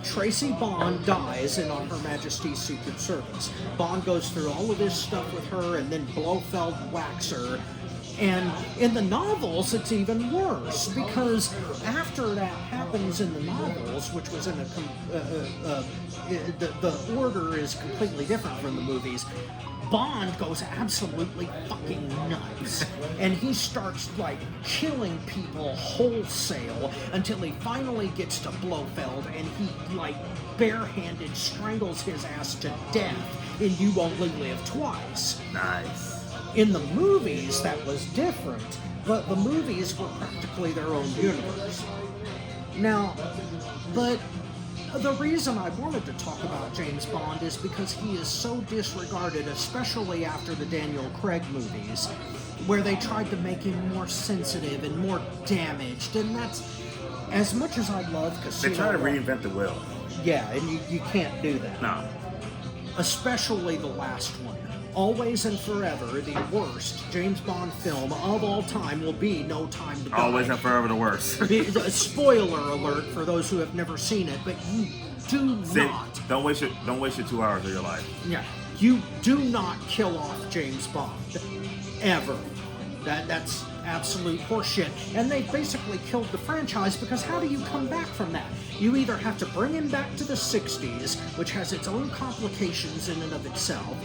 Tracy Bond dies in On Her Majesty's Secret Service. Bond goes through all of this stuff with her, and then Blofeld whacks her. And in the novels, it's even worse, because after that happens in the novels, which was in the order is completely different from the movies, Bond goes absolutely fucking nuts, and he starts like killing people wholesale until he finally gets to Blofeld, and he like barehanded strangles his ass to death in You Only Live Twice. Nice. In the movies, that was different, but the movies were practically their own universe. Now, but the reason I wanted to talk about James Bond is because he is so disregarded, especially after the Daniel Craig movies. where they tried to make him more sensitive and more damaged, and that's as much as I love Casino. They try to Royale- reinvent the wheel. Yeah, and you can't do that. No. Especially the last one. Always and Forever, the worst James Bond film of all time will be No Time to Die. Always and forever the worst. Spoiler alert for those who have never seen it, but you do See, not. don't waste your 2 hours of your life. Yeah, you do not kill off James Bond ever. That's absolute horseshit. And they basically killed the franchise because how do you come back from that? You either have to bring him back to the 60s, which has its own complications in and of itself,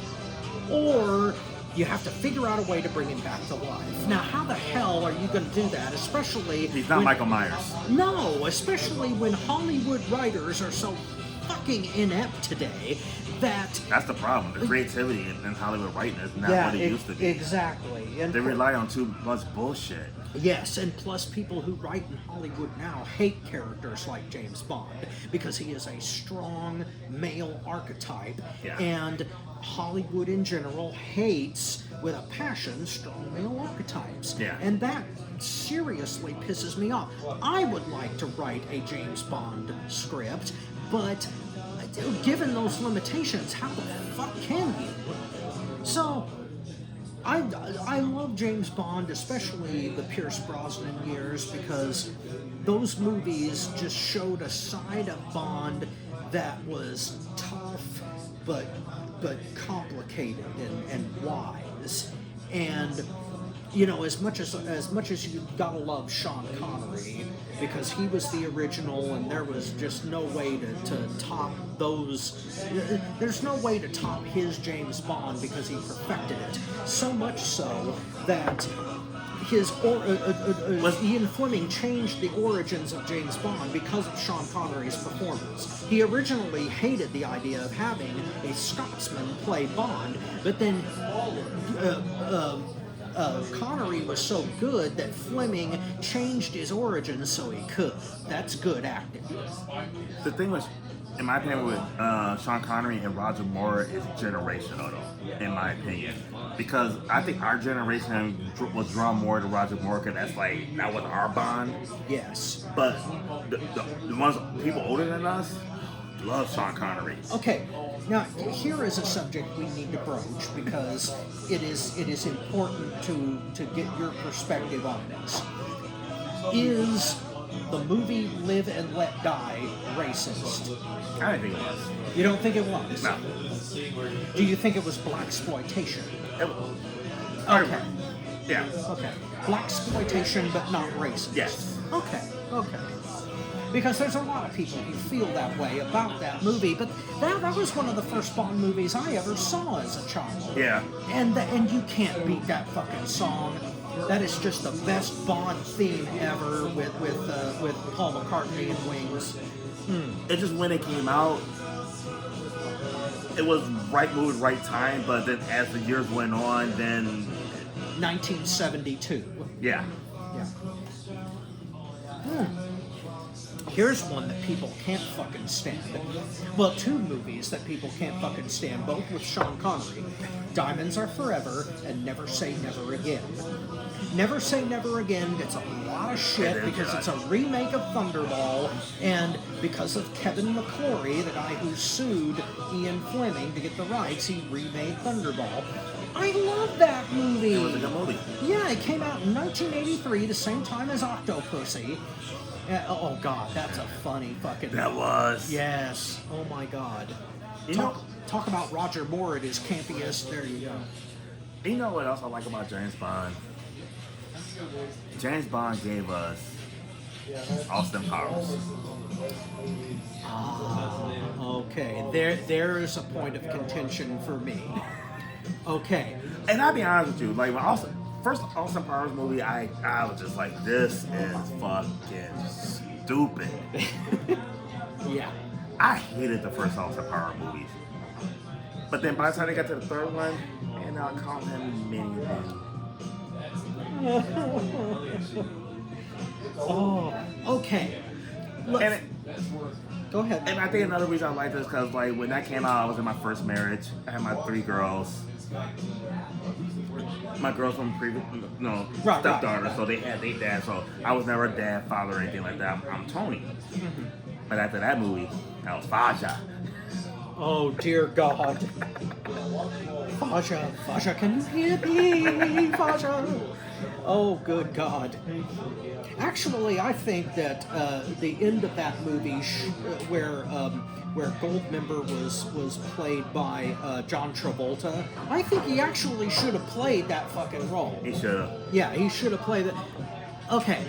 or you have to figure out a way to bring him back to life. Now, how the hell are you going to do that? Especially He's not when- Michael Myers. No, especially when Hollywood writers are so fucking inept today that That's the problem. The creativity in Hollywood writing is not what it used to be. exactly. And They rely on too much bullshit. yes, and plus people who write in Hollywood now hate characters like James Bond because he is a strong male archetype, Yeah. and Hollywood in general hates with a passion strong male archetypes. Yeah. And that seriously pisses me off. I would like to write a James Bond script, but given those limitations, how the fuck can you? So I love James Bond, especially the Pierce Brosnan years, because those movies just showed a side of Bond that was tough, but complicated and wise. And you know, as much as you gotta love Sean Connery because he was the original, and there was just no way to top those. There's no way to top his James Bond because he perfected it. So much so that Ian Fleming changed the origins of James Bond because of Sean Connery's performance. He originally hated the idea of having a Scotsman play Bond, but then Connery was so good that Fleming changed his origins so he could. That's good acting. The thing was, in my opinion, with Sean Connery and Roger Moore is generational, though, in my opinion. Because I think our generation was drawn more to Roger Moore because that was our Bond. Yes. But the ones, people older than us, love Sean Connery. Okay, now here is a subject we need to broach because it is important to get your perspective on this. Is the movie Live and Let Die racist? I didn't think it was. You don't think it was? No. Do you think it was blaxploitation? Okay. Yeah. Okay. Blaxploitation, but not racist. Yes. Okay. Because there's a lot of people who feel that way about that movie, but that was one of the first Bond movies I ever saw as a child. Yeah. And you can't beat that fucking song. That is just the best Bond theme ever with Paul McCartney and Wings. It just, when it came out, it was right movie, right time, but then as the years went on, then 1972. yeah. Here's one that people can't fucking stand. Well, two movies that people can't fucking stand, both with Sean Connery. Diamonds Are Forever and Never Say Never Again. Never Say Never Again gets a lot of shit because it's a remake of Thunderball, and because of Kevin McClory, the guy who sued Ian Fleming to get the rights, he remade Thunderball. I love that movie. It was a good movie. Yeah, it came out in 1983, the same time as Octopussy. Oh god, that's a funny fucking. That was. Yes. Oh my god. You Talk about Roger Moore at his campiest. There you go. You know what else I like about James Bond? James Bond gave us Austin Powers. Okay, there is a point of contention for me. Okay. And I'll be honest with you, like when first Austin Powers movie, I was just like, this is fucking stupid. Yeah. I hated the first Austin Powers movies. But then by the time they got to the third one, and I called him Minion. Oh, okay. Look, And Go ahead. And I think another reason I like this because like when that came out, I was in my first marriage. I had my 3 girls. My girls from previous, Right, stepdaughter, right. so they had their dad. So I was never a dad, father, or anything like that. I'm Tony. But after that movie, I was Faja. Oh dear God. Faja, Faja, can you hear me? Faja. Oh good God. Actually, I think that the end of that movie, where Goldmember was played by John Travolta, I think he actually should have played that fucking role. He should have. Yeah, he should have played it. Okay,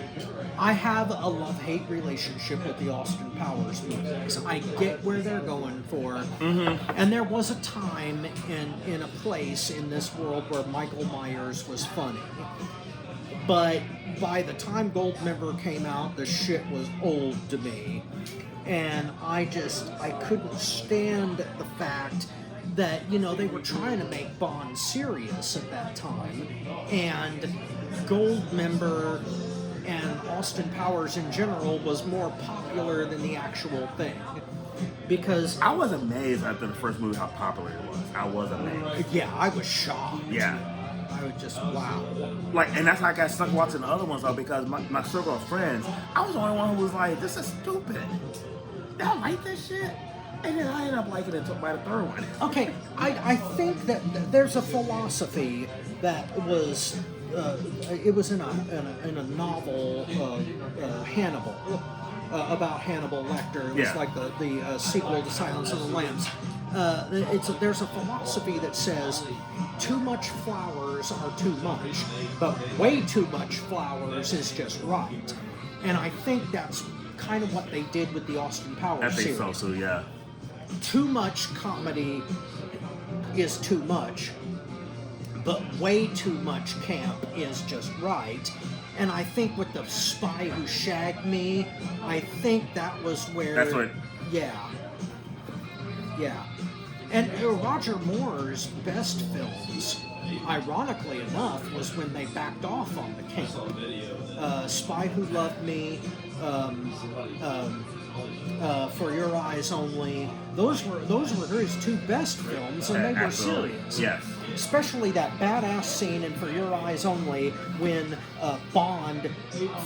I have a love-hate relationship with the Austin Powers movies. I get where they're going for. And there was a time in a place in this world where Michael Myers was funny. But by the time Goldmember came out, the shit was old to me. And I couldn't stand the fact that, they were trying to make Bond serious at that time. And Goldmember and Austin Powers in general was more popular than the actual thing. Because I was amazed after the first movie how popular it was. I was amazed. yeah, I was shocked. Yeah. I was just, wow. Like, and that's how I got stuck watching the other ones though, because my circle of friends, I was the only one who was like, this is stupid. Y'all like this shit? And then I ended up liking it by the third one. Okay, I think that there's a philosophy that was it was in a novel, Hannibal, about Hannibal Lecter. It was Yeah. like the sequel to Silence of the Lambs. There's a philosophy that says too much flowers are too much, but way too much flowers is just right. And I think that's kind of what they did with the Austin Powers I think series. so too, yeah. Too much comedy is too much, but way too much camp is just right. And I think with The Spy Who Shagged Me, I think that was where... That's what... Yeah. Yeah. And Roger Moore's best films, ironically enough, was when they backed off on the camp. Spy Who Loved Me, For Your Eyes Only. Those were his 2 best films, and they were Absolutely. serious. Yes. Especially that badass scene in For Your Eyes Only when Bond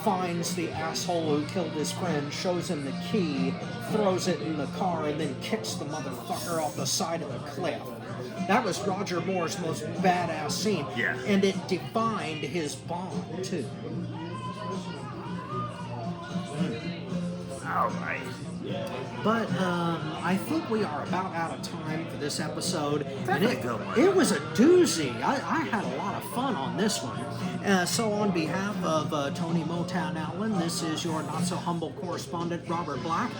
finds the asshole who killed his friend, shows him the key, throws it in the car, and then kicks the motherfucker off the side of the cliff. That was Roger Moore's most badass scene. Yeah. And it defined his Bond, too. All right. But I think we are about out of time for this episode. And Definitely a good one. it was a doozy. I had a lot of fun on this one. So on behalf of Tony Motown Allen, this is your not-so-humble correspondent, Robert Black.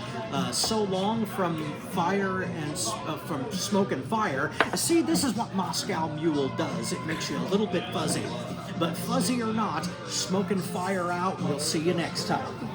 So long from fire and from smoke and fire. See, this is what Moscow Mule does. It makes you a little bit fuzzy. But fuzzy or not, smoke and fire out. We'll see you next time.